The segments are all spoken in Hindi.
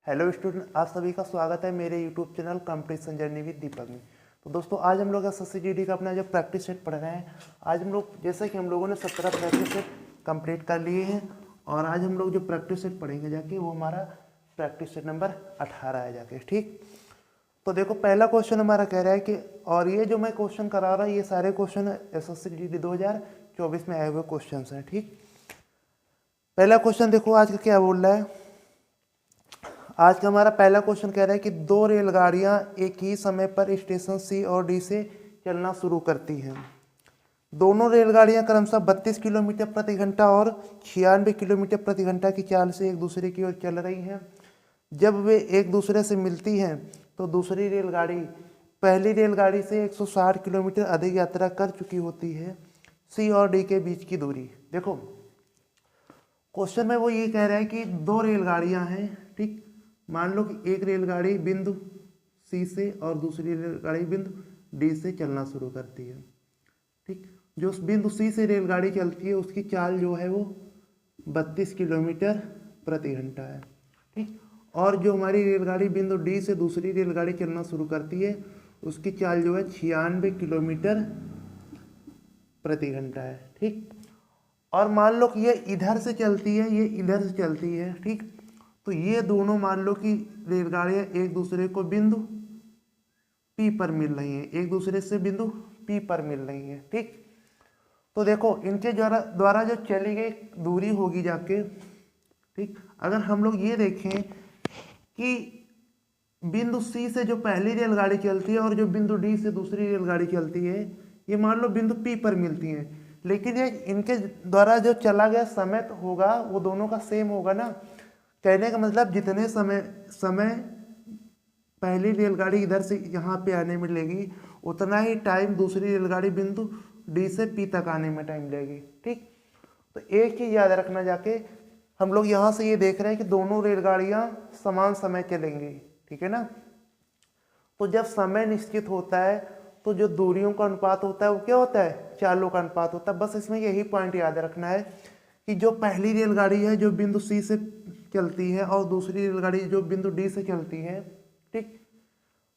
हेलो स्टूडेंट, आप सभी का स्वागत है मेरे YouTube channel competition journey with Deepak में। तो दोस्तों, आज हम लोग एसएससी जीडी का अपना जो प्रैक्टिस सेट पढ़ रहे हैं। आज हम लोग जैसे कि हम लोगों ने 17 प्रैक्टिस सेट कंप्लीट कर लिए हैं और आज हम लोग जो प्रैक्टिस सेट पढ़ेंगे जाके वो हमारा प्रैक्टिस सेट नंबर 18 है जाके। ठीक, तो देखो पहला क्वेश्चन हमारा कह रहा है कि, और ये जो मैं क्वेश्चन करा रहा हूँ ये सारे क्वेश्चन एसएससी जीडी 2024 में आए हुए क्वेश्चन हैं। ठीक, पहला क्वेश्चन देखो आज का क्या बोल रहा है। आज का हमारा पहला क्वेश्चन कह रहा है कि दो रेलगाड़ियां एक ही समय पर स्टेशन सी और डी से चलना शुरू करती हैं। दोनों रेलगाड़ियां क्रमशः 32 किलोमीटर प्रति घंटा और 96 किलोमीटर प्रति घंटा की चाल से एक दूसरे की ओर चल रही हैं। जब वे एक दूसरे से मिलती हैं तो दूसरी रेलगाड़ी पहली रेलगाड़ी से 160 किलोमीटर अधिक यात्रा कर चुकी होती है। सी और डी के बीच की दूरी देखो, क्वेश्चन में वो ये कह रहा है कि दो रेलगाड़ियां हैं। ठीक, मान लो कि एक रेलगाड़ी बिंदु सी से और दूसरी रेलगाड़ी बिंदु डी से चलना शुरू करती है। ठीक, जो उस बिंदु सी से रेलगाड़ी चलती है उसकी चाल जो है वो 32 किलोमीटर प्रति घंटा है। ठीक, और जो हमारी रेलगाड़ी बिंदु डी से दूसरी रेलगाड़ी चलना शुरू करती है उसकी चाल जो है 96 किलोमीटर प्रति घंटा है। ठीक, और मान लो कि ये इधर से चलती है, ये इधर से चलती है। ठीक, तो ये दोनों मान लो कि रेलगाड़ियां एक दूसरे को बिंदु पी पर मिल रही हैं, एक दूसरे से बिंदु पी पर मिल रही हैं। ठीक, तो देखो इनके द्वारा जो चली गई दूरी होगी जाके, ठीक, अगर हम लोग ये देखें कि बिंदु सी से जो पहली रेलगाड़ी चलती है और जो बिंदु डी से दूसरी रेलगाड़ी चलती है, ये मान लो बिंदु पी पर मिलती हैं, लेकिन ये इनके द्वारा जो चला गया समय तो होगा वो दोनों का सेम होगा ना। कहने का मतलब जितने समय पहली रेलगाड़ी इधर से यहाँ पे आने में लेगी उतना ही टाइम दूसरी रेलगाड़ी बिंदु डी से पी तक आने में टाइम लेगी। ठीक, तो एक चीज़ याद रखना जाके, हम लोग यहाँ से ये देख रहे हैं कि दोनों रेलगाड़ियाँ समान समय चलेंगी। ठीक है ना, तो जब समय निश्चित होता है तो जो दूरियों का अनुपात होता है वो क्या होता है, चालों का अनुपात होता है। बस इसमें यही पॉइंट याद रखना है कि जो पहली रेलगाड़ी है जो बिंदु सी से चलती है और दूसरी रेलगाड़ी जो बिंदु डी से चलती है, ठीक,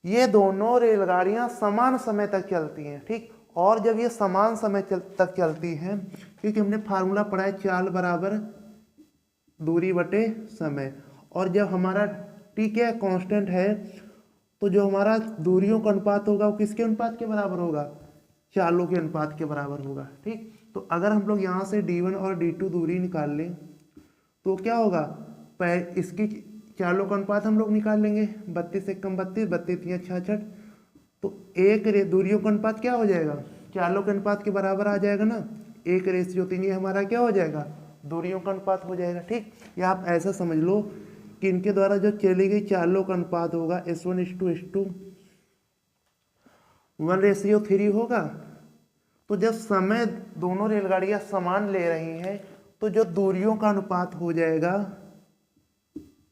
ये दोनों रेलगाड़ियां समान समय तक चलती हैं। ठीक, और जब ये समान समय तक चलती हैं, क्योंकि हमने फार्मूला पढ़ा है चाल बराबर दूरी बटे समय, और जब हमारा टी क्या कांस्टेंट है तो जो हमारा दूरियों का अनुपात होगा वो किसके अनुपात के बराबर होगा, चालों के अनुपात के बराबर होगा। ठीक, तो अगर हम लोग यहाँ से D1 और D2 दूरी निकाल लें तो क्या होगा, इसकी चालों का अनुपात हम लोग निकाल लेंगे, 32 एक कम 32, 32 या 66, तो एक दूरियों का अनुपात क्या हो जाएगा, चालों के अनुपात के बराबर आ जाएगा ना। 1:3 ये हमारा क्या हो जाएगा, दूरियों का अनुपात हो जाएगा। ठीक, या आप ऐसा समझ लो कि इनके द्वारा जो चली गई चालों का अनुपात होगा S1:1:1 1:3 होगा। तो जब समय दोनों रेलगाड़ियां समान ले रही हैं तो जो दूरियों का अनुपात हो जाएगा,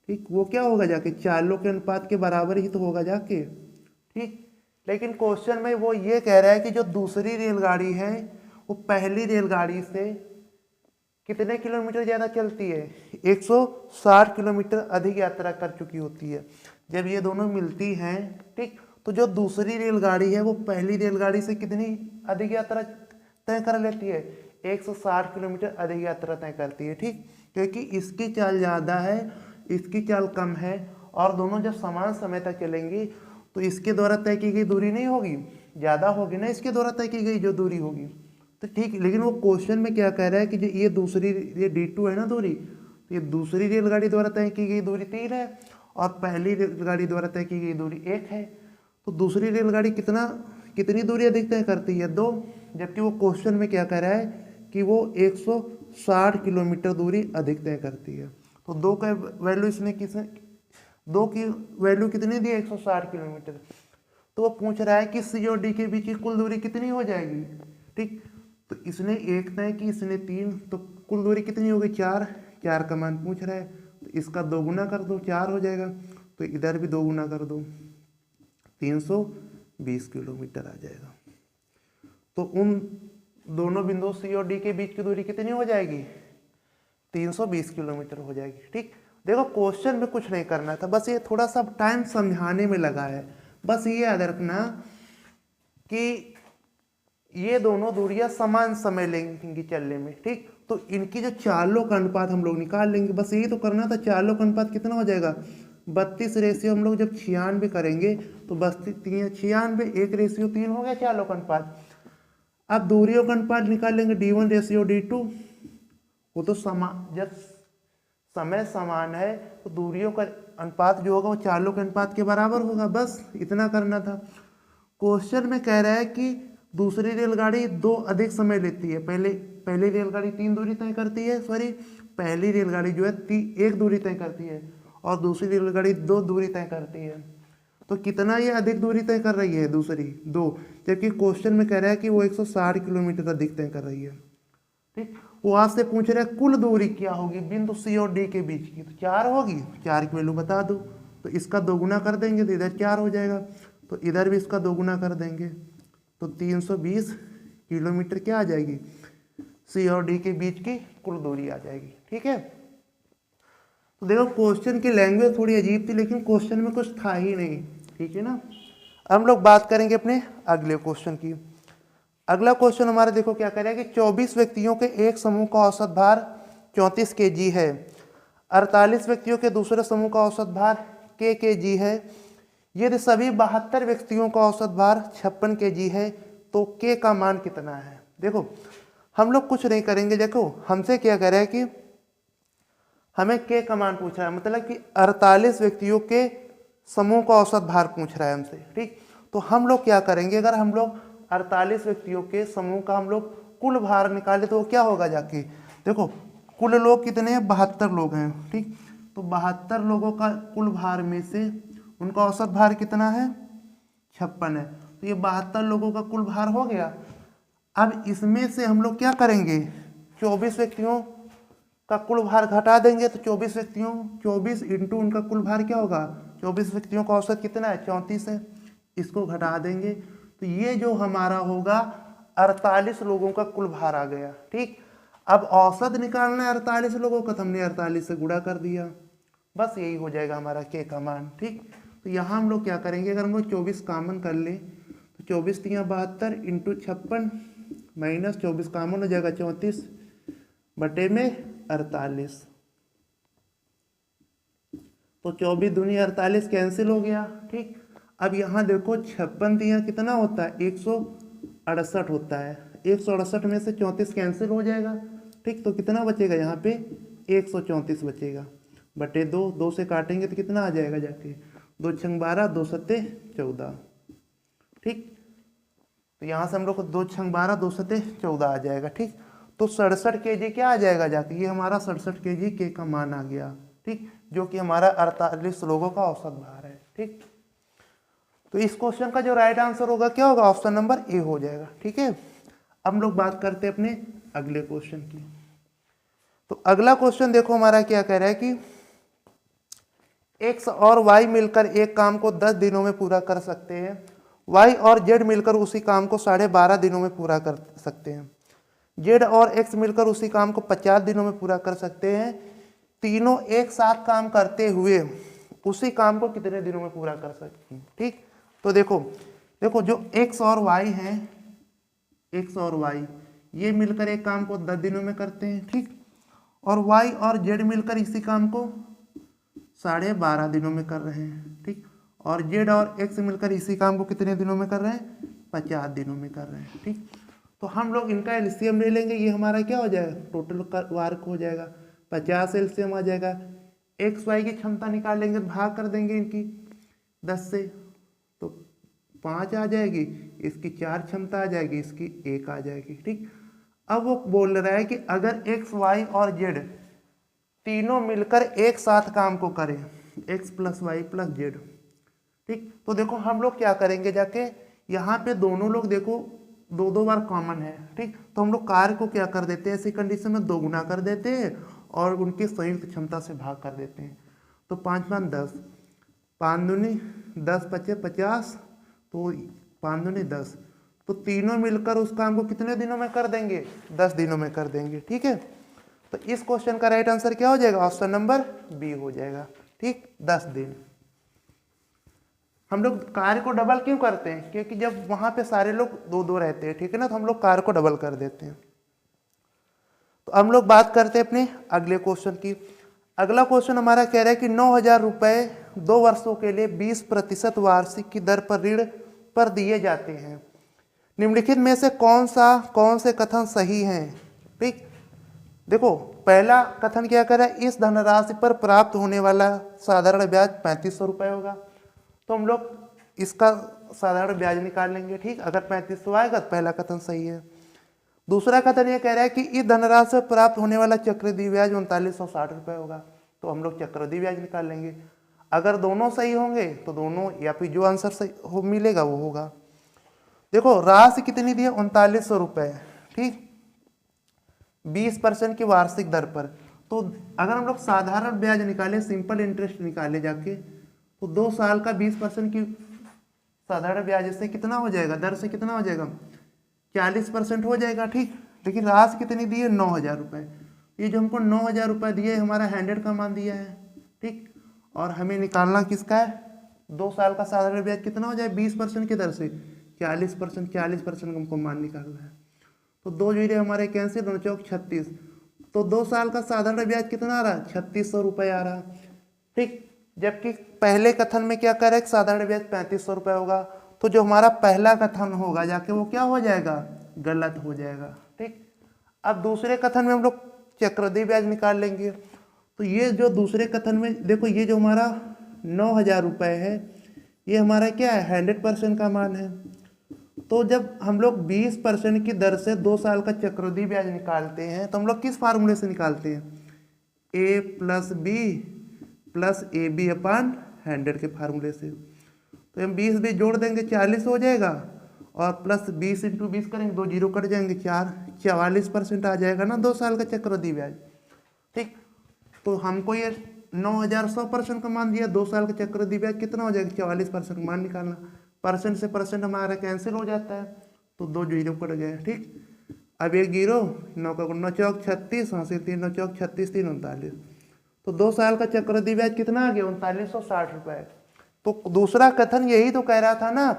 ठीक, वो क्या होगा जाके चालों के अनुपात के बराबर ही तो होगा जाके। ठीक, लेकिन क्वेश्चन में वो ये कह रहा है कि जो दूसरी रेलगाड़ी है वो पहली रेलगाड़ी से कितने किलोमीटर ज़्यादा चलती है, 160 किलोमीटर अधिक यात्रा कर चुकी होती है। जब ये दोनों मिलती हैं, ठीक, तो जो दूसरी रेलगाड़ी है वो पहली रेलगाड़ी से कितनी अधिक यात्रा तय कर लेती है, 160 किलोमीटर अधिक यात्रा तय करती है। ठीक, क्योंकि इसकी चाल ज़्यादा है इसकी चाल कम है और दोनों जब समान समय तक चलेंगी तो इसके द्वारा तय की गई दूरी नहीं होगी, ज़्यादा होगी ना इसके द्वारा तय की गई जो दूरी होगी। तो ठीक, लेकिन वो क्वेश्चन में क्या कह रहा है कि जो ये दूसरी ये D2 है ना दूरी, तो ये दूसरी रेलगाड़ी द्वारा तय की गई दूरी 3 है और पहली रेलगाड़ी द्वारा तय की गई दूरी 1 है। तो दूसरी रेलगाड़ी कितनी दूरी अधिक तय करती है, 2, जबकि वो क्वेश्चन में क्या कह रहा है कि वो 160 किलोमीटर दूरी अधिक तय करती है। तो 2 का वैल्यू इसने 2 की वैल्यू कितनी दी, 160 किलोमीटर। तो वो पूछ रहा है कि सी और डी के बीच की कुल दूरी कितनी हो जाएगी। ठीक, तो इसने 1 तय की, इसने 3, तो कुल दूरी कितनी होगी, 4 का मान पूछ रहा है, तो इसका 2 गुना कर दो 4 हो जाएगा, तो इधर भी 2 गुना कर दो 320 किलोमीटर आ जाएगा। तो उन दोनों बिंदुओं सी और डी के बीच की दूरी कितनी हो जाएगी, 320 किलोमीटर हो जाएगी। ठीक, देखो क्वेश्चन में कुछ नहीं करना था, बस ये थोड़ा सा टाइम समझाने में लगा है। बस ये याद रखना कि ये दोनों दूरियां समान समय लेंगी चलने में, ठीक। तो इनकी जो चालों का अनुपात हम लोग निकाल लेंगे, बस यही तो करना था। चालों का अनुपात कितना हो जाएगा 32 रेशियो, हम लोग जब 96 करेंगे तो 96 1:3 हो गया चालों का अनुपात। अब दूरियों का अनुपात निकाल लेंगे d1 रेशियो d2, वो तो समान, जब समय समान है तो दूरियों का अनुपात जो होगा वो चालों के अनुपात के बराबर होगा, बस इतना करना था। क्वेश्चन में कह रहा है कि दूसरी रेलगाड़ी 2 अधिक समय लेती है। पहली रेलगाड़ी 3 दूरी तय करती है, सॉरी पहली रेलगाड़ी जो है 1 दूरी तय करती है और दूसरी रेलगाड़ी 2 दूरी तय करती है। तो कितना ये अधिक दूरी तय कर रही है, दूसरी 2, जबकि क्वेश्चन में कह रहा है कि वो 160 किलोमीटर अधिक तय कर रही है, ठीक। वो आपसे पूछ रहा है कुल दूरी क्या होगी बिंदु सी और डी के बीच की, तो 4 होगी। 4 की वैल्यू बता दो, तो इसका दोगुना कर देंगे तो इधर 4 हो जाएगा, तो इधर भी इसका दोगुना कर देंगे तो 320 किलोमीटर क्या आ जाएगी, सी और डी के बीच की कुल दूरी आ जाएगी, ठीक है। तो देखो क्वेश्चन की लैंग्वेज थोड़ी अजीब थी, लेकिन क्वेश्चन में कुछ था ही नहीं, ठीक है ना। अब हम लोग बात करेंगे अपने अगले क्वेश्चन की। अगला क्वेश्चन हमारा देखो क्या कह रहा है कि 24 व्यक्तियों के एक समूह का औसत भार 34 kg है, 48 व्यक्तियों के दूसरे समूह का औसत भार kg है। यदि सभी 72 व्यक्तियों का औसत भार 56 kg है तो k का मान कितना है। देखो हम लोग कुछ नहीं करेंगे, देखो हमसे क्या कह रहा है कि हमें k का मान पूछ रहा है, मतलब कि 48 व्यक्तियों के समूह का औसत भार पूछ रहा है हमसे, ठीक। तो हम लोग क्या करेंगे, अगर हम लोग 48 व्यक्तियों के समूह का हम लोग कुल भार निकाले तो वो क्या होगा जाके, देखो कुल लोग कितने हैं 72 लोग हैं, ठीक। तो 72 लोगों का कुल भार में से उनका औसत भार कितना है 56 है, तो ये 72 लोगों का कुल भार हो गया। अब इसमें से हम लोग क्या करेंगे 24 व्यक्तियों का कुल भार घटा देंगे, तो 24 इंटू उनका कुल भार क्या होगा, 24 व्यक्तियों का औसत कितना है 34 है, इसको घटा देंगे तो ये जो हमारा होगा 48 लोगों का कुल भार आ गया, ठीक। अब औसत निकालना है 48 लोगों का, तो हमने 48 से गुणा कर दिया, बस यही हो जाएगा हमारा k का मान, ठीक। तो यहाँ हम लोग क्या करेंगे, अगर हम लोग 24 कॉमन कर लें तो 24 3 72 इंटू 56 माइनस 24 कॉमन हो जाएगा 34 बटे में 48, तो 24 दूनी 48 कैंसिल हो गया, ठीक। अब यहाँ देखो 56 दिया कितना होता है 168 होता है, 168 में से 34 कैंसिल हो जाएगा, ठीक। तो कितना बचेगा यहाँ पे 134 बचेगा बटे 2, 2 से काटेंगे तो कितना आ जाएगा जाके 2 छंग 12 2 सत्ते 14, ठीक। तो यहाँ से हम लोग को 2 छंग 12 2 सत्ते 14 आ जाएगा, ठीक। तो 67 kg क्या आ जाएगा जाके, ये हमारा 67 kg k का मान आ गया, ठीक, जो कि हमारा 48 लोगों का औसत भार है, ठीक। तो इस क्वेश्चन का जो राइट आंसर होगा क्या होगा, ऑप्शन नंबर ए हो जाएगा, ठीक है। अब हम लोग बात करते हैं अपने अगले क्वेश्चन की। तो अगला क्वेश्चन देखो हमारा क्या कह रहा है कि x और y मिलकर एक काम को 10 दिनों में पूरा कर सकते हैं, y और z मिलकर उसी काम को 12.5 दिनों में पूरा कर सकते हैं, z और x मिलकर उसी काम को 50 दिनों में पूरा कर सकते हैं। तीनों एक साथ काम करते हुए उसी काम को कितने दिनों में पूरा कर सकते हैं, ठीक। तो देखो जो x और y है, x और y ये मिलकर एक काम को 10 दिनों में करते हैं, ठीक। और y और z मिलकर इसी काम को 12.5 दिनों में कर रहे हैं, ठीक। और z और x मिलकर इसी काम को कितने दिनों में कर रहे हैं 50 दिनों में कर रहे हैं, ठीक। तो हम लोग इनका एलसीएम ले लेंगे, ये हमारा क्या हो जाएगा टोटल वर्क हो जाएगा 50 एलसीएम आ जाएगा। एक्स वाई की क्षमता निकाल लेंगे, भाग कर देंगे इनकी 10 से तो 5 आ जाएगी, इसकी 4 क्षमता आ जाएगी, इसकी 1 आ जाएगी, ठीक। अब वो बोल रहा है कि अगर एक्स वाई और जेड तीनों मिलकर एक साथ काम को करें x plus y plus z, ठीक। तो देखो हम लोग क्या करेंगे जाके यहाँ पे दोनों लोग देखो 2 बार कॉमन है, ठीक। तो हम लोग कार्य को क्या कर देते हैं ऐसी कंडीशन में 2 गुना कर देते हैं और उनकी संयुक्त क्षमता से भाग कर देते हैं। तो 5 5 10, 5 दूनी 10 5 50, तो 5 दूनी 10, तो तीनों मिलकर उस काम को कितने दिनों में कर देंगे 10 दिनों में कर देंगे, ठीक है। तो इस क्वेश्चन का राइट आंसर क्या हो जाएगा, ऑप्शन नंबर बी हो जाएगा। ठीक, 10 दिन। हम लोग कार्य को डबल क्यों करते हैं, क्योंकि जब वहां पे सारे लोग 2-2 रहते हैं, ठीक है ना, तो हम लोग कार्य को डबल कर देते हैं। तो हम लोग बात करते हैं अपने अगले क्वेश्चन की। अगला क्वेश्चन हमारा कह रहा है कि 9,000 रुपये 2 वर्षों के लिए 20% वार्षिक की दर पर ऋण पर दिए जाते हैं। निम्नलिखित में से कौन से कथन सही हैं। ठीक, देखो पहला कथन क्या कर रहा है, इस धनराशि पर प्राप्त होने वाला साधारण ब्याज 3500 रुपये होगा। तो हम लोग इसका साधारण ब्याज निकाल लेंगे। ठीक, अगर 3500 आएगा तो पहला कथन सही है। दूसरा कथन ये कह रहा है कि इस धनराशि से प्राप्त होने वाला चक्रवृद्धि ब्याज 3960 रुपये होगा। तो हम लोग चक्रवृद्धि ब्याज निकाल लेंगे। अगर दोनों सही होंगे तो दोनों, या फिर जो आंसर सही मिलेगा वो होगा। देखो राशि कितनी दी है, 3900 रुपये। ठीक, 20% की वार्षिक दर पर। तो अगर हम लोग साधारण ब्याज निकालें, सिंपल इंटरेस्ट निकाले जाके, तो 2 साल का 20% की साधारण ब्याज से कितना हो जाएगा, दर से कितना हो जाएगा, 40% हो जाएगा। ठीक, लेकिन राशि कितनी दी है, 9,000 रुपये। ये जो हमको 9,000 रुपये दिए, हमारा 100 का मान दिया है। ठीक, और हमें निकालना किसका है, 2 साल का साधारण ब्याज कितना हो जाए, 20% की दर से 40% हमको मान निकालना है। तो 2 जीरो हमारे कैंसिल, 2 चौक 36। तो 2 साल का साधारण ब्याज कितना आ रहा है, 3600 रुपये आ रहा। ठीक, जबकि पहले कथन में क्या करें, साधारण ब्याज 3500 रुपये होगा। तो जो हमारा पहला कथन होगा जाके वो क्या हो जाएगा, गलत हो जाएगा। ठीक, अब दूसरे कथन में हम लोग चक्रवृद्धि ब्याज निकाल लेंगे। तो ये जो दूसरे कथन में देखो, ये जो हमारा 9,000 रुपये है, ये हमारा क्या है, 100% का मान है। तो जब हम लोग 20% की दर से 2 साल का चक्रवृद्धि ब्याज निकालते हैं, तो हम लोग किस फार्मूले से निकालते हैं, a plus B plus A B upon 100 के फार्मूले से। तो हम 20 भी जोड़ देंगे, 40 हो जाएगा, और प्लस 20 इंटू 20 करेंगे, 2 जीरो कट जाएंगे, 44% आ जाएगा ना 2 साल का चक्रवृद्धि ब्याज। ठीक, तो हमको ये 9,000 100% का मान दिया, 2 साल का चक्रवृद्धि ब्याज कितना हो जाएगा, 44% का मान निकालना। परसेंट से परसेंट हमारा कैंसिल हो जाता है, तो 2 जीरो कट गए। ठीक, अब एक जीरो, 9 का 9 चौक 36, हाँ से 3 9 चौक 36 3 39। तो 2 साल का चक्रवृद्धि ब्याज कितना आ गया, 3960 रुपये। तो दूसरा कथन यही तो कह रहा था ना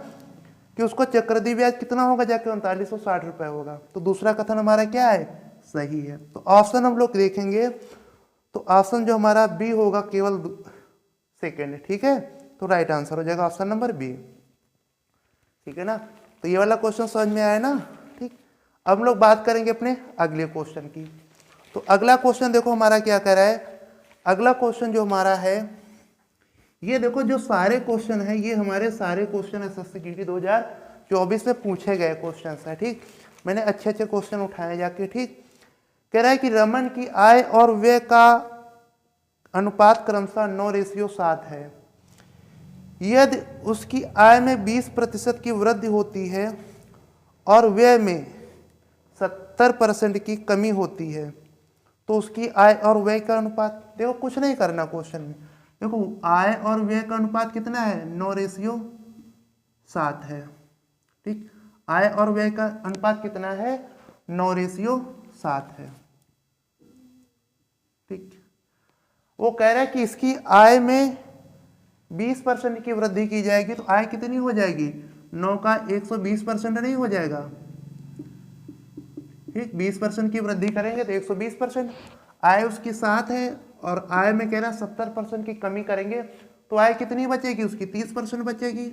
कि उसको चक्रवृद्धि ब्याज कितना होगा, जाके 3960 रुपये होगा। तो दूसरा कथन हमारा क्या है, सही है। तो ऑप्शन हम लोग देखेंगे, तो ऑप्शन जो हमारा बी होगा, केवल सेकेंड। ठीक है, तो राइट आंसर हो जाएगा ऑप्शन नंबर बी। ठीक है ना, तो ये वाला क्वेश्चन समझ में आया ना। ठीक, अब हम लोग बात करेंगे अपने अगले क्वेश्चन की। तो अगला क्वेश्चन देखो हमारा क्या कह रहा है। अगला क्वेश्चन जो हमारा है, ये देखो जो सारे क्वेश्चन है, ये हमारे सारे क्वेश्चन एसएससी जीडी 2024 में पूछे गए क्वेश्चन है। ठीक, मैंने अच्छे अच्छे क्वेश्चन उठाए जाके। ठीक, कह रहा है कि रमन की आय और व्यय का अनुपात क्रमशः 9:7 है। यदि उसकी आय में 20% की वृद्धि होती है और व्यय में 70% की कमी होती है, तो उसकी आय और व्यय का अनुपात, देखो कुछ नहीं करना क्वेश्चन में। देखो आय और व्यय का अनुपात कितना है, 9:7 है। ठीक, आय और व्यय का अनुपात कितना है, 9:7 है। ठीक, वो कह रहा है कि इसकी आय में 20% की वृद्धि की जाएगी, तो आय कितनी हो जाएगी, 9 का 120% नहीं हो जाएगा। ठीक, 20% की वृद्धि करेंगे तो 120%। आय उसकी 7 है और आय में कह रहा है 70% की कमी करेंगे, तो आय कितनी बचेगी, उसकी 30% बचेगी।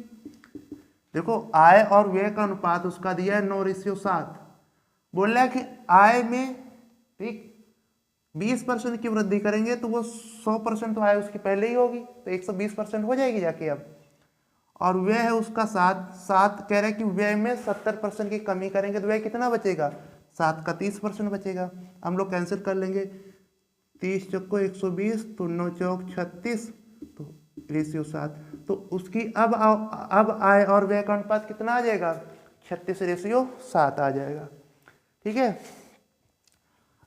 देखो आय और व्यय का अनुपात उसका दिया है 9:7। बोल रहा है कि आय में, ठीक, 20% की वृद्धि करेंगे तो वो 100% तो आय उसकी पहले ही होगी, तो 120% हो जाएगी जाके अब। और व्यय है उसका 7 कह रहा है कि व्यय में 70% की कमी करेंगे तो व्यय कितना बचेगा, 7 का 30% बचेगा। हम लोग कैंसिल कर लेंगे, 30 चौको 120, तो 9 चौक 36, तो रेशियो 7। तो उसकी अब आय और व्यय का अनुपात कितना आ जाएगा, 36:7 आ जाएगा। ठीक है,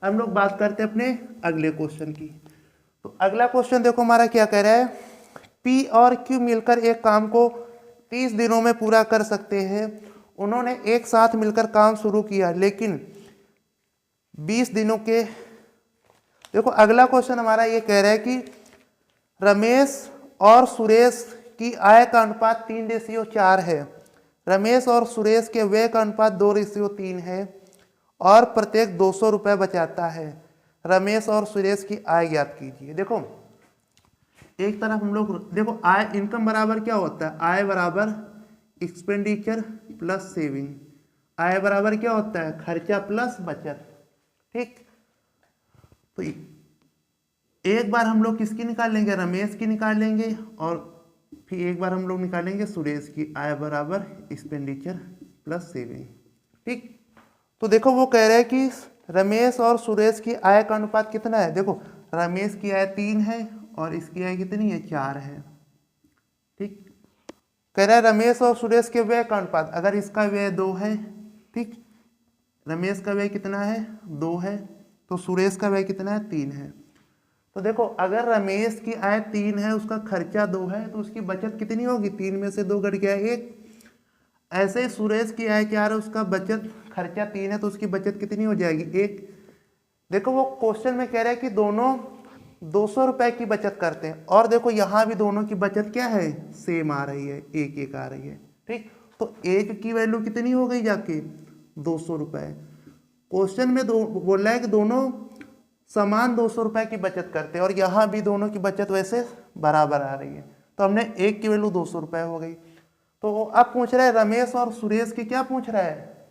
हम लोग बात करते हैं अपने अगले क्वेश्चन की। तो अगला क्वेश्चन देखो हमारा क्या कह रहा है, पी और क्यू मिलकर एक काम को 30 दिनों में पूरा कर सकते हैं। उन्होंने एक साथ मिलकर काम शुरू किया, लेकिन 20 दिनों के देखो अगला क्वेश्चन हमारा ये कह रहा है कि रमेश और सुरेश की आय का अनुपात 3:4 है। रमेश और सुरेश के व्यय का अनुपात 2:3 है और प्रत्येक 200 रुपये बचाता है। रमेश और सुरेश की आय ज्ञात कीजिए। देखो एक तरफ हम लोग देखो आय इनकम बराबर क्या होता है, आय बराबर एक्सपेंडिचर प्लस सेविंग। आय बराबर क्या होता है, खर्चा प्लस बचत। ठीक, तो एक बार हम लोग किसकी निकाल लेंगे, रमेश की निकाल लेंगे और फिर एक बार हम लोग निकालेंगे सुरेश की। आय बराबर एक्सपेंडिचर प्लस सेविंग। ठीक, तो देखो वो कह रहे हैं कि रमेश और सुरेश की आय का अनुपात कितना है। देखो रमेश की आय 3 है और इसकी आय कितनी है, 4 है। ठीक, कह रहा है रमेश और सुरेश के व्यय का अनुपात, अगर इसका व्यय 2 है, ठीक, रमेश का व्यय कितना है, 2 है, तो सुरेश का व्यय कितना है, 3 है। तो देखो अगर रमेश की आय 3 है, उसका खर्चा 2 है, तो उसकी बचत कितनी होगी, 3 में से 2 घट गया 1। ऐसे ही सुरेश की आय 4 है, उसका बचत खर्चा 3 है, तो उसकी बचत कितनी हो जाएगी, 1। देखो वो क्वेश्चन में कह रहा है कि दोनों 200 रुपए की बचत करते हैं और देखो यहाँ भी दोनों की बचत क्या है, सेम आ रही है, 1-1 आ रही है। ठीक, तो 1 की वैल्यू कितनी हो गई जाके, 200 रुपए। क्वेश्चन में बोल रहा है कि दोनों समान 200 रुपए की बचत करते हैं और यहाँ भी दोनों की बचत वैसे बराबर आ रही है, तो हमने 1 की वैल्यू 200 रुपए हो गई। तो अब पूछ रहा है रमेश और सुरेश की क्या पूछ रहा है,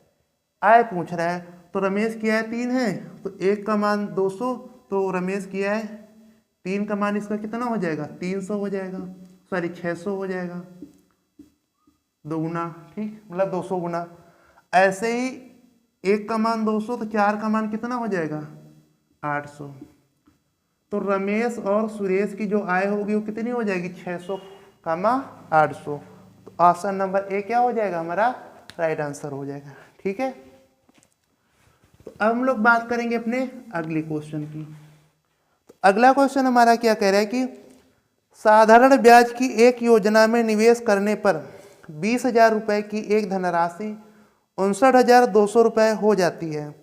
आय पूछ रहा है। तो रमेश की आय 3 है, तो 1 का मान 200, तो रमेश की आय 3 का मान इसका कितना हो जाएगा, 300 हो जाएगा, सॉरी 600 हो जाएगा, 2 गुना। ठीक, मतलब 200 गुना। ऐसे ही 1 का मान 200, तो 4 का मान कितना हो जाएगा, 800। तो रमेश और सुरेश की जो आय होगी वो कितनी हो जाएगी, 600 का 800। तो ऑप्शन नंबर ए क्या हो जाएगा हमारा, राइट आंसर हो जाएगा। ठीक है, तो अब हम लोग बात करेंगे अपने अगले क्वेश्चन की। तो अगला क्वेश्चन हमारा क्या कह रहा है कि साधारण ब्याज की एक योजना में निवेश करने पर 20,000 रुपये की एक धनराशि 59,200 रुपये हो जाती है।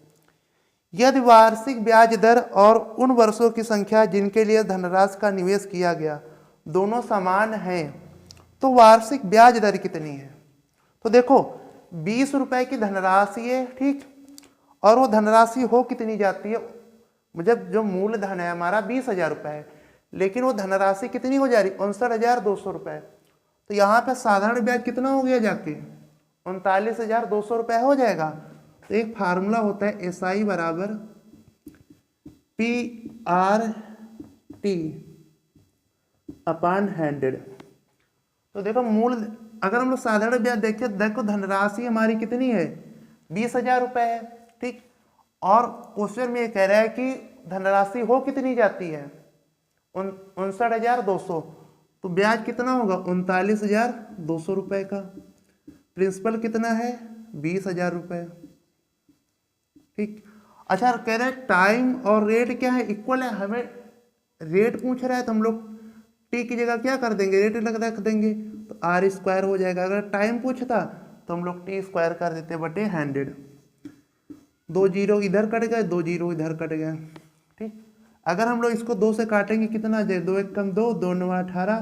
यदि वार्षिक ब्याज दर और उन वर्षों की संख्या जिनके लिए धनराशि का निवेश किया गया दोनों समान हैं, तो वार्षिक ब्याज दर कितनी है। तो देखो 20 रुपए की धनराशि है, ठीक, और वो धनराशि हो कितनी जाती है, जब जो मूल धन है हमारा 20,000 रुपये है, लेकिन वो धनराशि कितनी हो जा रही, 59,200 रुपये। तो यहाँ पे साधारण ब्याज कितना हो गया जाके, 39,200 रुपये हो जाएगा। तो एक फार्मूला होता है SI बराबर PRT अपॉन 100। तो देखो मूल, अगर हम लोग साधारण ब्याज देखें, देखो धनराशि हमारी कितनी है, 20,000 रुपये है। ठीक, और क्वेश्चन में ये कह रहा है कि धनराशि हो कितनी जाती है, 59,200। तो ब्याज कितना होगा, 39,200 रुपये का। प्रिंसिपल कितना है, 20,000 रुपये। ठीक, अच्छा कह रहे हैं टाइम और रेट क्या है, इक्वल है। हमें रेट पूछ रहा है तो हम लोग टी की जगह क्या कर देंगे, रेट रख देंगे, तो R² हो जाएगा। अगर टाइम पूछता तो हम लोग T² कर देते बटे 100। 2 जीरो इधर कट गए, 2 जीरो इधर कट गए। ठीक, अगर हम लोग इसको 2 से काटेंगे कितना आ जाए, 2 1 कम 2, 2 9 18,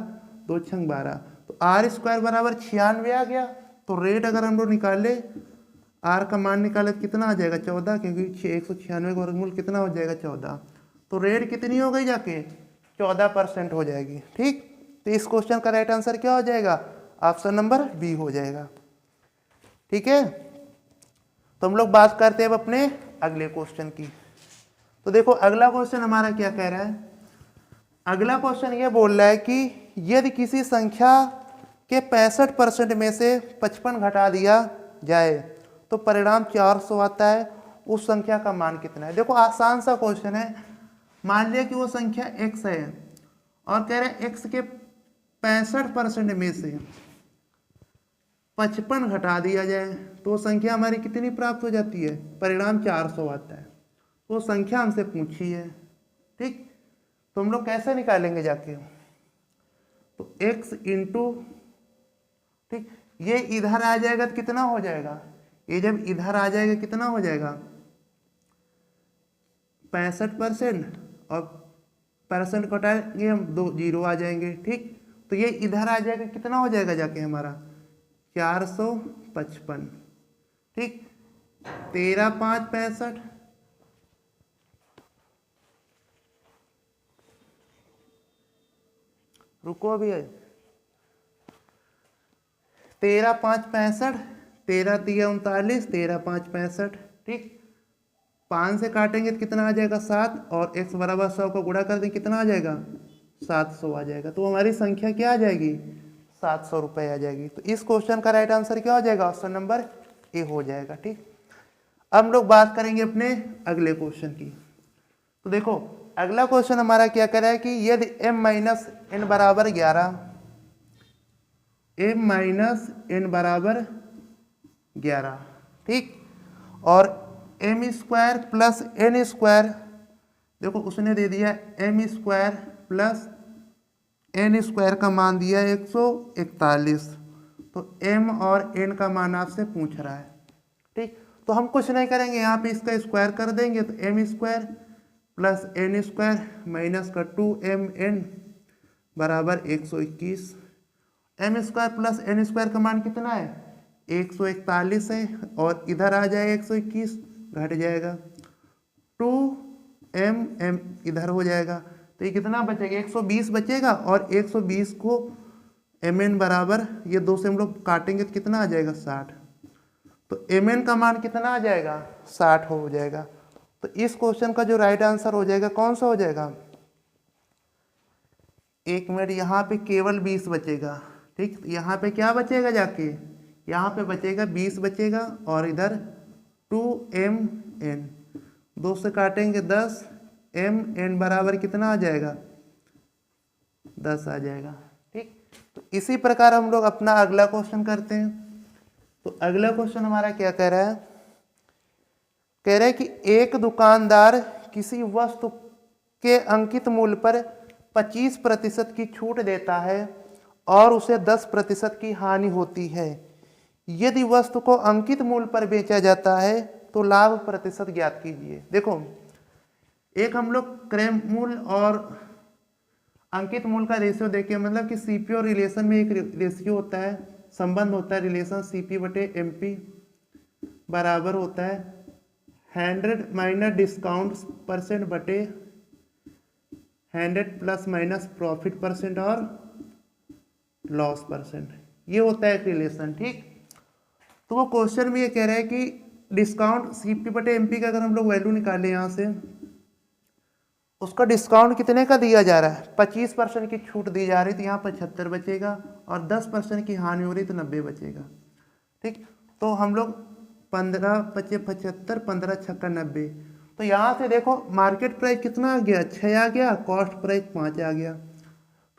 2 6 12, तो R² बराबर 96 आ गया। तो रेट अगर हम लोग निकाले, R का मान निकाले तो कितना आ जाएगा, 14, क्योंकि 196 का वर्गमूल कितना हो जाएगा, 14। तो रेट कितनी हो गई जाके, 14% हो जाएगी। ठीक, तो इस क्वेश्चन का राइट आंसर क्या हो जाएगा, ऑप्शन नंबर बी हो जाएगा। ठीक है, तो हम लोग बात करते हैं अब अपने अगले क्वेश्चन की। तो देखो अगला क्वेश्चन हमारा क्या कह रहा है, अगला क्वेश्चन ये बोल रहा है कि यदि किसी संख्या के 65% में से 55 घटा दिया जाए तो परिणाम 400 आता है, उस संख्या का मान कितना है। देखो आसान सा क्वेश्चन है। मान लिया कि वो संख्या x है और कह रहे हैं x के 65% में से 55 घटा दिया जाए तो संख्या हमारी कितनी प्राप्त हो जाती है, परिणाम 400 आता है। तो संख्या हमसे पूछी है। ठीक, तो हम लोग कैसे निकालेंगे जाके, तो x इंटू, ठीक, ये इधर आ जाएगा तो कितना हो जाएगा, ये जब इधर आ जाएगा कितना हो जाएगा, 65% और परसेंट कटाएंगे हम 2 जीरो आ जाएंगे। ठीक, तो ये इधर आ जाएगा, कितना हो जाएगा जाके हमारा 455। ठीक, 13 5 65, रुको अभी है, 13 5 65, 13 तिया 39, 13 5 65। ठीक, 5 से काटेंगे तो कितना आ जाएगा 7, और x बराबर 100 को गुणा कर दें कितना आ जाएगा 700 आ जाएगा। तो हमारी संख्या क्या आ जाएगी 700 रुपये आ जाएगी। तो इस क्वेश्चन का राइट आंसर क्या हो जाएगा, ऑप्शन नंबर ए हो जाएगा। ठीक, अब हम लोग बात करेंगे अपने अगले क्वेश्चन की। तो देखो अगला क्वेश्चन हमारा क्या कह रहा है कि यदि m माइनस एन बराबर 11, m माइनस एन बराबर 11, ठीक, और m square plus n square, देखो उसने दे दिया m square plus n square का मान दिया 141, तो m और n का मान आपसे पूछ रहा है। ठीक, तो हम कुछ नहीं करेंगे, यहाँ पे इसका स्क्वायर कर देंगे, तो m square plus n square minus का 2mn बराबर 121। M square plus n square का मान कितना है 141 है, और इधर आ जाए 121 घट जाएगा, 2m इधर हो जाएगा, तो ये कितना बचेगा 120 बचेगा, और 120 को mn बराबर ये 2 से हम लोग काटेंगे तो कितना आ जाएगा 60, तो mn का मान कितना आ जाएगा 60 हो जाएगा। तो इस क्वेश्चन का जो राइट आंसर हो जाएगा कौन सा हो जाएगा, एक मिनट, यहाँ पे केवल 20 बचेगा। ठीक, यहाँ पे क्या बचेगा जाके, यहाँ पे बचेगा 20 बचेगा, और इधर 2mn, 2 से काटेंगे 10, mn बराबर कितना आ जाएगा 10 आ जाएगा। ठीक, तो इसी प्रकार हम लोग अपना अगला क्वेश्चन करते हैं। तो अगला क्वेश्चन हमारा क्या कह रहा है, कह रहा है कि एक दुकानदार किसी वस्तु के अंकित मूल्य पर 25% की छूट देता है और उसे 10% की हानि होती है। यदि वस्तु को अंकित मूल्य पर बेचा जाता है तो लाभ प्रतिशत ज्ञात कीजिए। देखो एक हम लोग क्रय मूल्य और अंकित मूल्य का रेशियो देखिए, मतलब कि सीपी और रिलेशन में एक रेशियो होता है, संबंध होता है, रिलेशन सीपी बटे एमपी बराबर होता है 100 माइनस डिस्काउंट परसेंट बटे 100 प्लस माइनस प्रॉफिट परसेंट और लॉस परसेंट, ये होता है एक रिलेशन। ठीक, तो वो क्वेश्चन में ये कह रहा है कि डिस्काउंट सीपी बटे एमपी का अगर हम लोग वैल्यू निकालें यहाँ से, उसका डिस्काउंट कितने का दिया जा रहा है 25% की छूट दी जा रही, तो यहाँ 75 बचेगा, और 10% की हानि हो रही तो 90 बचेगा। ठीक, तो हम लोग 15 25 75, 15 छक्का 90, तो यहाँ से देखो मार्केट प्राइस कितना आ गया 6 आ गया, कॉस्ट प्राइस 5 आ गया।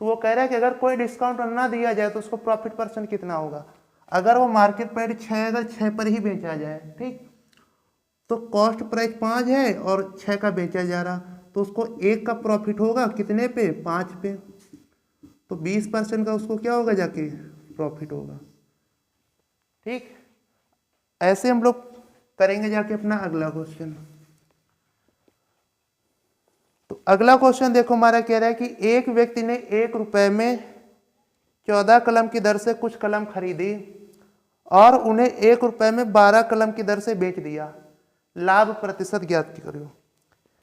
तो वो कह रहा है कि अगर कोई डिस्काउंट ना दिया जाए तो उसको प्रॉफिट परसेंट कितना होगा, अगर वो मार्केट प्राइस 6 अगर 6 पर ही बेचा जाए, ठीक, तो कॉस्ट प्राइस 5 है और 6 का बेचा जा रहा, तो उसको 1 का प्रॉफिट होगा कितने पे 5 पे, तो 20% का उसको क्या होगा जाके प्रॉफिट होगा। ठीक, ऐसे हम लोग करेंगे जाके अपना अगला क्वेश्चन। तो अगला क्वेश्चन देखो हमारा कह रहा है कि एक व्यक्ति ने 1 रुपए में 14 कलम की दर से कुछ कलम खरीदी और उन्हें 1 रुपए में 12 कलम की दर से बेच दिया, लाभ प्रतिशत ज्ञात करो।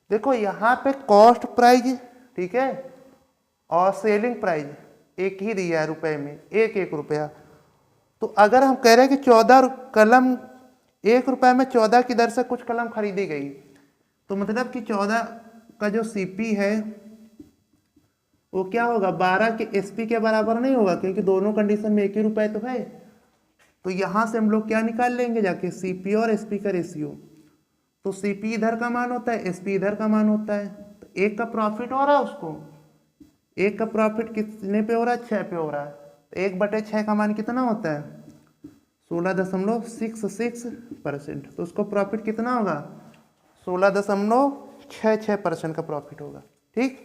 देखो यहाँ पे कॉस्ट प्राइस, ठीक है, और सेलिंग प्राइस एक ही दिया है रुपए में, 1 रुपया। तो अगर हम कह रहे हैं कि 14 कलम 1 रुपए में 14 की दर से कुछ कलम खरीदी गई, तो मतलब कि 14 का जो सीपी है वो क्या होगा 12 के एसपी के बराबर नहीं होगा, क्योंकि दोनों कंडीशन में 1 ही रुपए तो है। तो यहाँ से हम लोग क्या निकाल लेंगे जाके सीपी और एसपी का रेशियो, तो सीपी इधर का मान होता है, एसपी इधर का मान होता है, तो 1 का प्रॉफिट हो रहा है उसको, 1 का प्रॉफिट कितने पे हो रहा है 6 पे हो रहा है, तो 1/6 का मान कितना होता है 16.66%, तो उसको प्रॉफिट कितना होगा 16.66% का प्रॉफिट होगा। ठीक,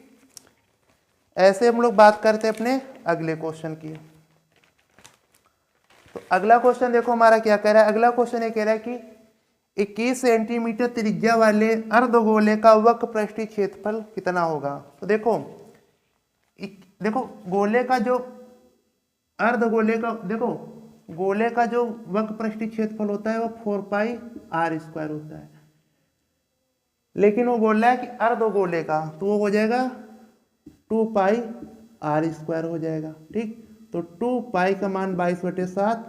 ऐसे हम लोग बात करते हैं अपने अगले क्वेश्चन की। तो अगला क्वेश्चन देखो हमारा क्या कह रहा है, अगला क्वेश्चन ये कह रहा है कि 21 सेंटीमीटर त्रिज्या वाले अर्धगोले का वक्र पृष्ठीय क्षेत्रफल कितना होगा। तो देखो गोले का जो अर्धगोले का गोले का जो वक्र पृष्ठीय क्षेत्रफल होता है वो 4 पाई r स्क्वायर होता है, लेकिन वो बोल रहा है कि अर्धगोले का, तो वो हो जाएगा 2 पाई r स्क्वायर हो जाएगा। ठीक, तो 2 पाई का मान 22/7,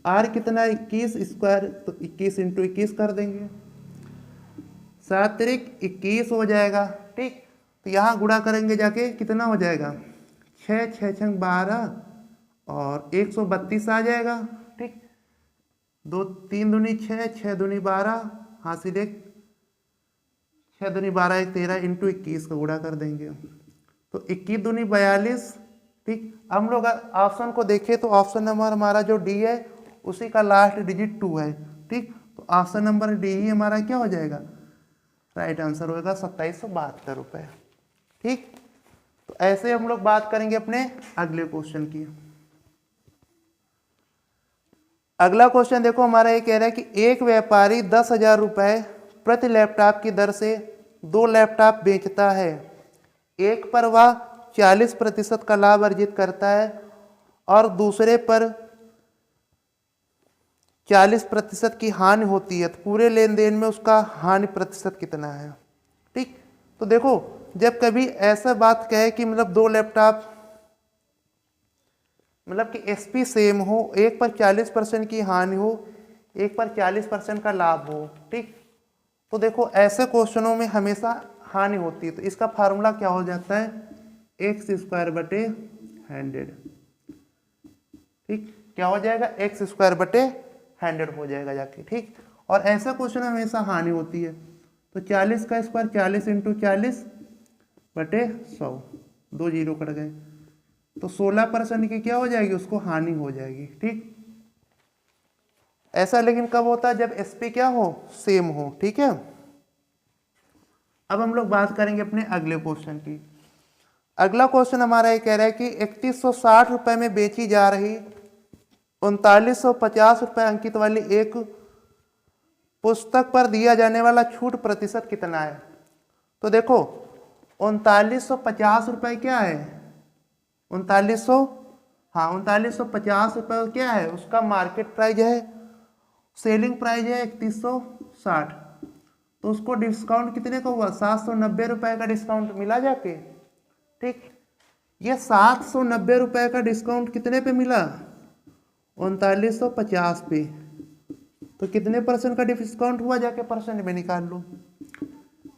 r कितना 21 स्क्वायर, तो 21 × 21 कर देंगे, 7 त्रिक 21 हो जाएगा। ठीक, तो यहाँ गुणा करेंगे जाके कितना हो जाएगा, 6 6 6 12 और 132 आ जाएगा। ठीक, 2 3 दूनी 6 6 दूनी 12, हासिल 1 6 दूनी 12 1 13 × 21 का गुणा कर देंगे, तो 21 दूनी 42। ठीक, हम लोग ऑप्शन को देखें तो ऑप्शन नंबर हमारा जो डी है उसी का लास्ट डिजिट 2 है। ठीक, तो ऑप्शन नंबर डी ही हमारा क्या हो जाएगा, राइट आंसर होगा 2772 रुपये। ठीक, तो ऐसे हम लोग बात करेंगे अपने अगले क्वेश्चन की। अगला क्वेश्चन देखो हमारा ये कह रहा है कि एक व्यापारी 10,000 रुपये प्रति लैपटॉप की दर से 2 लैपटॉप बेचता है। एक पर वह 40% का लाभ अर्जित करता है और दूसरे पर 40% की हानि होती है, तो पूरे लेन देन में उसका हानि प्रतिशत कितना है। ठीक, तो देखो जब कभी ऐसा बात कहे कि मतलब 2 लैपटॉप मतलब कि एसपी सेम हो, एक पर 40% की हानि हो, एक पर 40% का लाभ हो। ठीक, तो देखो ऐसे क्वेश्चनों में हमेशा हानि होती है, तो इसका फार्मूला क्या हो जाता है, x²/100। ठीक, क्या हो जाएगा, x²/100 हो जाएगा जाके। ठीक, और ऐसा क्वेश्चन हमेशा हानि होती है, तो 40 का स्क्वायर 40 × 40/100, 2 जीरो कट गए, तो 16% की क्या हो जाएगी, उसको हानि हो जाएगी। ठीक, ऐसा लेकिन कब होता है, जब एसपी क्या हो, सेम हो। ठीक है, अब हम लोग बात करेंगे अपने अगले क्वेश्चन की। अगला क्वेश्चन हमारा ये कह रहा है कि 3160 रुपये में बेची जा रही 3950 रुपये अंकित वाली एक पुस्तक पर दिया जाने वाला छूट प्रतिशत कितना है। तो देखो 3950 रुपये क्या है, 3950 रुपये क्या है, उसका मार्केट प्राइस है, सेलिंग प्राइस है 3160, तो उसको डिस्काउंट कितने का हुआ, 790 रुपये का डिस्काउंट मिला जाके। ठीक, ये 790 रुपये का डिस्काउंट कितने पे मिला, 3950 पे, तो कितने % का डिस्काउंट हुआ, जाके परसेंट में निकाल लो,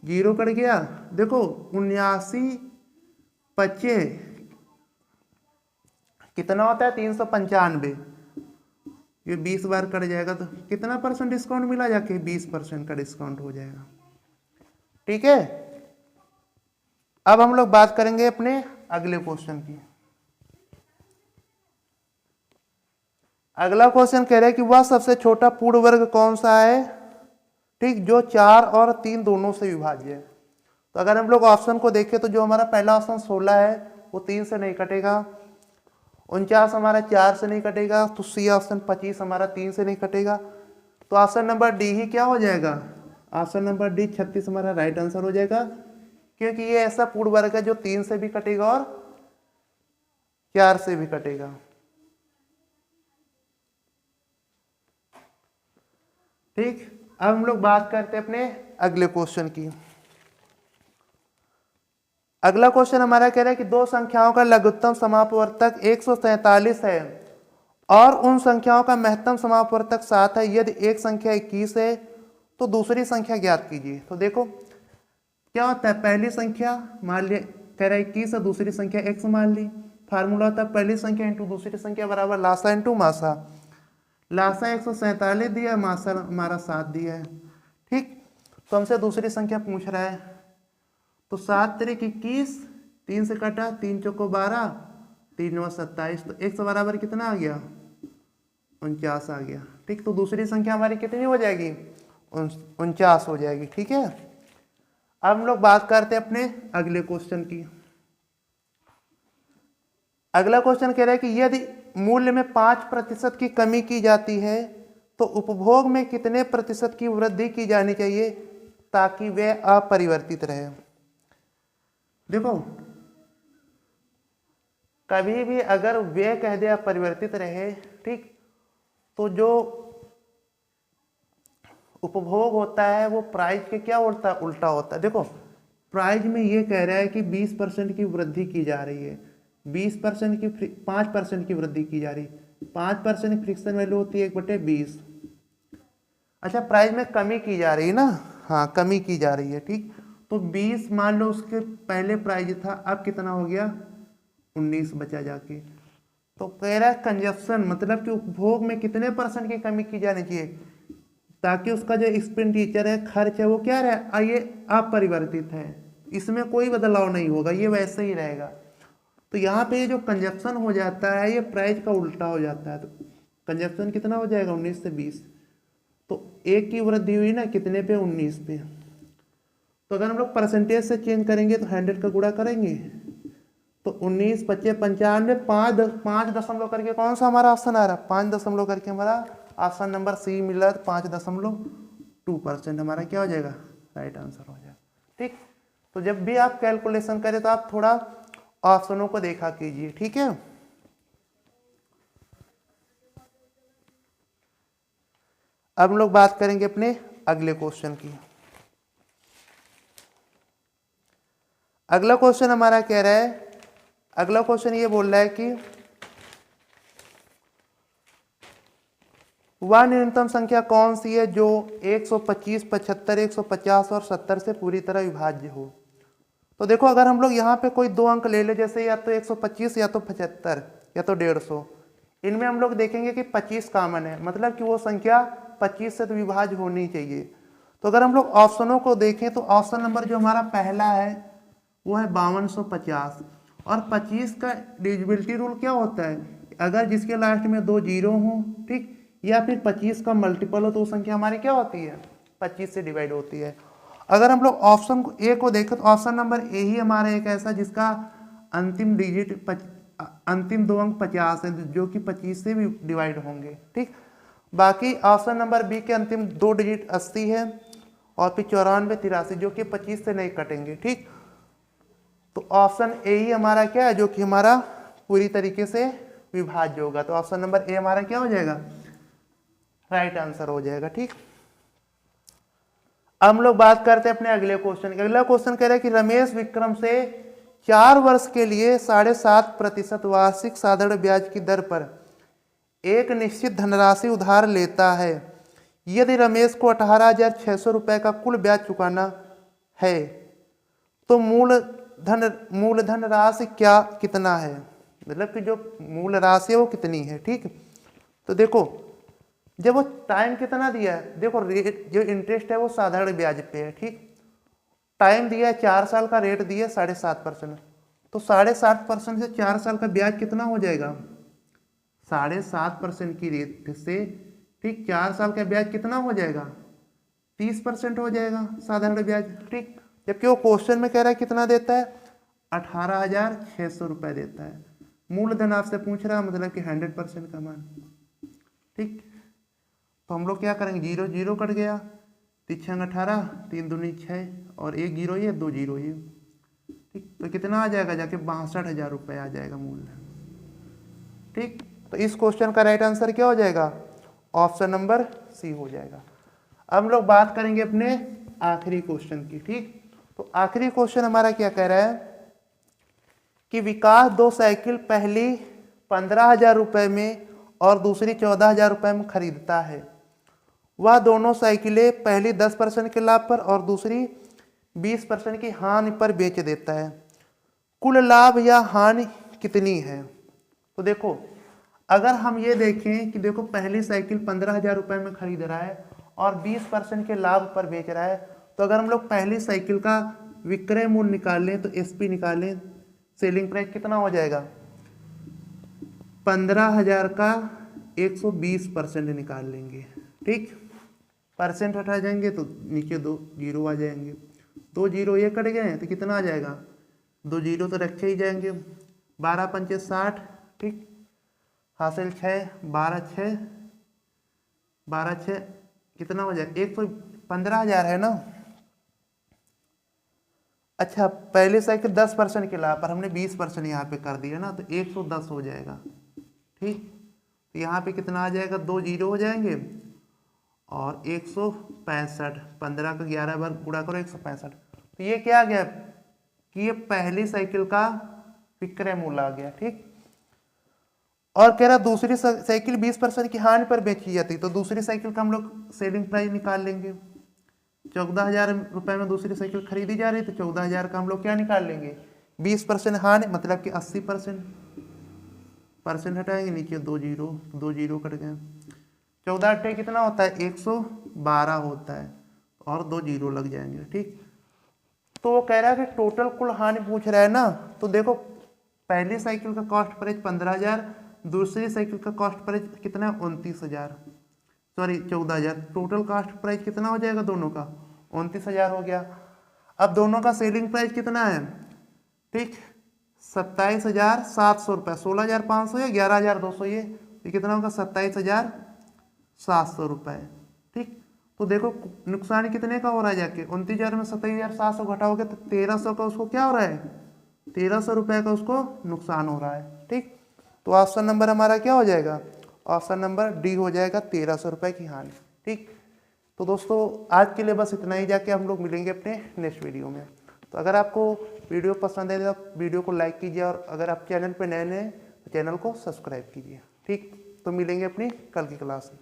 जीरो कट गया। देखो 79/25 कितना होता है, 395, ये 20 बार कट जाएगा, तो कितना % डिस्काउंट मिला जाके, 20% का डिस्काउंट हो जाएगा। ठीक है, अब हम लोग बात करेंगे अपने अगले क्वेश्चन की। अगला क्वेश्चन कह रहा है कि वह सबसे छोटा पूर्ण वर्ग कौन सा है। ठीक, जो 4 और 3 दोनों से विभाज्य है। तो अगर हम लोग ऑप्शन को देखें तो जो हमारा पहला ऑप्शन 16 है वो 3 से नहीं कटेगा, 49 हमारा 4 से नहीं कटेगा, तो सी ऑप्शन 25 हमारा 3 से नहीं कटेगा, तो ऑप्शन नंबर डी ही क्या हो जाएगा, ऑप्शन नंबर डी 36 हमारा राइट आंसर हो जाएगा, क्योंकि ये ऐसा पूर्ण वर्ग है जो 3 से भी कटेगा और 4 से भी कटेगा। ठीक, अब हम लोग बात करते हैं अपने अगले क्वेश्चन की। अगला क्वेश्चन हमारा कह रहा है कि 2 संख्याओं का लघुत्तम समापवर्तक 147 है और उन संख्याओं का महत्तम समापवर्तक 7 है। यदि एक संख्या 21 है तो दूसरी संख्या ज्ञात कीजिए। तो देखो क्या होता है, पहली संख्या मान लिया कह रहा है 21 है, दूसरी संख्या x मान ली, फार्मूला होता है पहली संख्या इंटू दूसरी संख्या बराबर लासा इंटू मासा। लासा 147 दिया, मासा हमारा 7 दिया है। ठीक, तो हमसे दूसरी संख्या पूछ रहा है, तो 7 त्रिक 21, 3 से कटा, 3 चौको 12, 3 9 27, तो x बराबर कितना आ गया, 49 आ गया। ठीक, तो दूसरी संख्या हमारी कितनी हो जाएगी, 49 हो जाएगी। ठीक है, अब हम लोग बात करते हैं अपने अगले क्वेश्चन की। अगला क्वेश्चन कह रहा है कि यदि मूल्य में 5% की कमी की जाती है तो तो उपभोग में कितने प्रतिशत की वृद्धि की जानी चाहिए ताकि वह अपरिवर्तित रहे। देखो कभी भी अगर व्यय कह दे अपरिवर्तित रहे, ठीक, तो जो उपभोग होता है वो प्राइस के क्या उल्टा होता है। देखो प्राइस में ये कह रहा है कि 20% की वृद्धि की जा रही है, 20% की 5% की वृद्धि की जा रही है, 5% फ्रिक्शन वैल्यू होती है 1/20। अच्छा प्राइस में कमी की जा रही है ना, हाँ कमी की जा रही है, ठीक, तो 20 मान लो उसके पहले प्राइस था, अब कितना हो गया 19 बचा जाके। तो कह रहा है कंजप्शन मतलब कि उपभोग में कितने % की कमी की जानी चाहिए ताकि उसका जो एक्सपेंडिचर है, खर्च है, वो क्या रहे, ये अपरिवर्तित है, इसमें कोई बदलाव नहीं होगा, ये वैसे ही रहेगा। तो यहाँ पे जो कंजप्शन हो जाता है ये प्राइस का उल्टा हो जाता है, तो कंजप्शन कितना हो जाएगा 19 से 20, तो 1 की वृद्धि हुई ना कितने पे 19 पे। तो अगर हम लोग परसेंटेज से चेंज करेंगे तो 100 का गुणा करेंगे तो 19 25 95 5 दशमलव करके कौन सा हमारा ऑप्शन आ रहा है, 5 दशमलव करके हमारा ऑप्शन नंबर सी मिल रहा है। 5.2% हमारा क्या हो जाएगा, राइट आंसर हो जाएगा। ठीक, तो जब भी आप कैलकुलेशन करें तो आप थोड़ा ऑप्शनों को देखा कीजिए, ठीक है। अब हम लोग बात करेंगे अपने अगले क्वेश्चन की। अगला क्वेश्चन हमारा कह रहा है, अगला क्वेश्चन ये बोल रहा है कि वह न्यूनतम संख्या कौन सी है जो 125, 75, 150 और 70 से पूरी तरह विभाज्य हो। तो देखो अगर हम लोग यहाँ पे कोई 2 अंक ले ले, जैसे या तो 125 या तो 75 या तो 150, इनमें हम लोग देखेंगे कि 25 कॉमन है, मतलब कि वो संख्या 25 से तो विभाज्य होनी चाहिए। तो अगर हम लोग ऑप्शनों को देखें तो ऑप्शन नंबर जो हमारा पहला है वो है 5250, और 25 का डिविजिबिलिटी रूल क्या होता है, अगर जिसके लास्ट में 2 जीरो हों, ठीक, या फिर 25 का मल्टीपल हो तो वो संख्या हमारी क्या होती है, 25 से डिवाइड होती है। अगर हम लोग ऑप्शन ए को देखें तो ऑप्शन नंबर ए ही हमारा एक ऐसा जिसका अंतिम डिजिट अंतिम 2 अंक 50 है, जो कि 25 से भी डिवाइड होंगे, ठीक। बाकी ऑप्शन नंबर बी के अंतिम 2 डिजिट 80 है और फिर 94, 83 जो कि 25 से नहीं कटेंगे, ठीक। तो ऑप्शन ए ही हमारा क्या है, जो कि हमारा पूरी तरीके से विभाज्य होगा। तो ऑप्शन नंबर ए हमारा क्या हो जाएगा, राइट आंसर हो जाएगा, ठीक। अब हम लोग बात करते हैं अपने अगले क्वेश्चन की। अगला क्वेश्चन कह रहा है कि रमेश विक्रम से 4 वर्ष के लिए 7.5% वार्षिक साधारण ब्याज की दर पर एक निश्चित धनराशि उधार लेता है। यदि रमेश को 18,600 रुपए का कुल ब्याज चुकाना है तो मूलधन राशि कितना है, मतलब कि जो मूल राशि है वो कितनी है, ठीक। तो देखो जब वो टाइम कितना दिया है, देखो रेट जो इंटरेस्ट है वो साधारण ब्याज पे है, ठीक। टाइम दिया है 4 साल का, रेट दिया 7.5%, तो 7.5% से 4 साल का ब्याज कितना हो जाएगा, 7.5% की रेट से, ठीक, 4 साल का ब्याज कितना हो जाएगा, 30% हो जाएगा साधारण ब्याज, ठीक। जबकि वो क्वेश्चन में कह रहा है कितना देता है, 18,600 रुपए देता है। मूलधन आपसे पूछ रहा है, मतलब कि 100% का मान, ठीक। तो हम लोग क्या करेंगे, 0 0 कट गया, 3 18, 3 दूनी 6 और 1 जीरो ये 2 जीरो ये, ठीक। तो कितना आ जाएगा जाके 62,000 रुपये आ जाएगा मूलधन, ठीक। तो इस क्वेश्चन का राइट आंसर क्या हो जाएगा, ऑप्शन नंबर सी हो जाएगा। अब हम लोग बात करेंगे अपने आखिरी क्वेश्चन की, ठीक। तो आखिरी क्वेश्चन हमारा क्या कह रहा है कि विकास 2 साइकिल पहली 15,000 रुपये में और दूसरी 14,000 रुपये में खरीदता है। वह दोनों साइकिलें पहली 10% के लाभ पर और दूसरी 20% की हानि पर बेच देता है। कुल लाभ या हानि कितनी है। तो देखो अगर हम ये देखें कि देखो पहली साइकिल 15,000 रुपये में खरीद रहा है और 20% के लाभ पर बेच रहा है, तो अगर हम लोग पहली साइकिल का विक्रय मूल्य निकाल लें तो एसपी निकालें, सेलिंग प्राइस कितना हो जाएगा, 15,000 का 120% निकाल लेंगे, ठीक। परसेंट हटा जाएंगे तो नीचे 2 जीरो आ जाएंगे, 2 जीरो ये कट गए तो कितना आ जाएगा, 2 जीरो तो रखे ही जाएंगे, 12 पंचे 60, ठीक, हासिल 6, 12 6 12 6 कितना हो जाएगा, 115,000 है ना। अच्छा, पहले साइकिल 10% के लाभ पर हमने 20% यहाँ पे कर दिया ना, तो 110 हो जाएगा। ठीक, तो यहाँ पे कितना आ जाएगा, 2 जीरो हो जाएंगे और 165, 15 का 11 बार गुणा करो 165। तो ये क्या आ गया कि ये पहली साइकिल का विक्रय मूल्य आ गया। ठीक, और कह रहा दूसरी साइकिल 20% की हानि पर बेची जाती, तो दूसरी साइकिल का हम लोग सेलिंग प्राइस निकाल लेंगे। 14,000 रुपए में दूसरी साइकिल खरीदी जा रही, तो 14,000 का हम लोग क्या निकाल लेंगे, 20% हानि, मतलब कि 80% हटाएंगे, नीचे 2 जीरो कट गए। 14 अट्ठे कितना होता है, 112 होता है, और 2 जीरो लग जाएंगे। ठीक, तो वो कह रहा है कि टोटल कुल हानि पूछ रहा है ना, तो देखो पहली साइकिल का कॉस्ट प्राइस 15,000, दूसरी साइकिल का कॉस्ट प्राइस कितना है, 29,000, सॉरी 14,000। टोटल कॉस्ट प्राइस कितना हो जाएगा दोनों का, 29,000 हो गया। अब दोनों का सेलिंग प्राइस कितना है, ठीक, 27,700 रुपये, 16,500 या 11,200, ये कितना होगा, 27,700 रुपये। ठीक, तो देखो नुकसान कितने का हो रहा है, जाके 29,000 में 27,700 घटाओगे तो 1,300 का उसको क्या हो रहा है, 1,300 रुपये का उसको नुकसान हो रहा है। ठीक, तो ऑप्शन नंबर हमारा क्या हो जाएगा, ऑप्शन नंबर डी हो जाएगा, 1,300 रुपये की हानि। ठीक, तो दोस्तों आज के लिए बस इतना ही, जाके हम लोग मिलेंगे अपने नेक्स्ट वीडियो में। तो अगर आपको वीडियो पसंद है तो वीडियो को लाइक कीजिए, और अगर आप चैनल पर नए नए तो चैनल को सब्सक्राइब कीजिए। ठीक, तो मिलेंगे अपनी कल की क्लास में।